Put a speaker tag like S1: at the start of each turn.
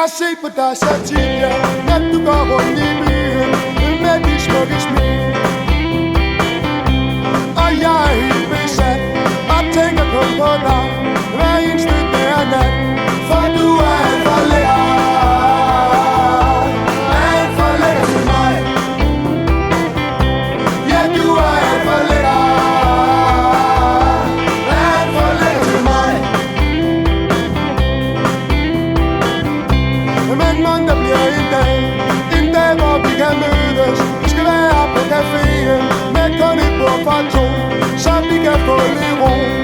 S1: har set på dig så tidligere, at du går rundt i byen med de smukke smil. Og jeg er helt besat og tænker kun på dig hver eneste dag og nat. For du er alt for lækker, alt for lækker til mig. Ja, du er alt for lækker, alt for lækker til mig. Men mon der bliver en dag hvor vi kan mødes. Vi skal være på caféen med kun et bord for to, så vi kan få lidt ro.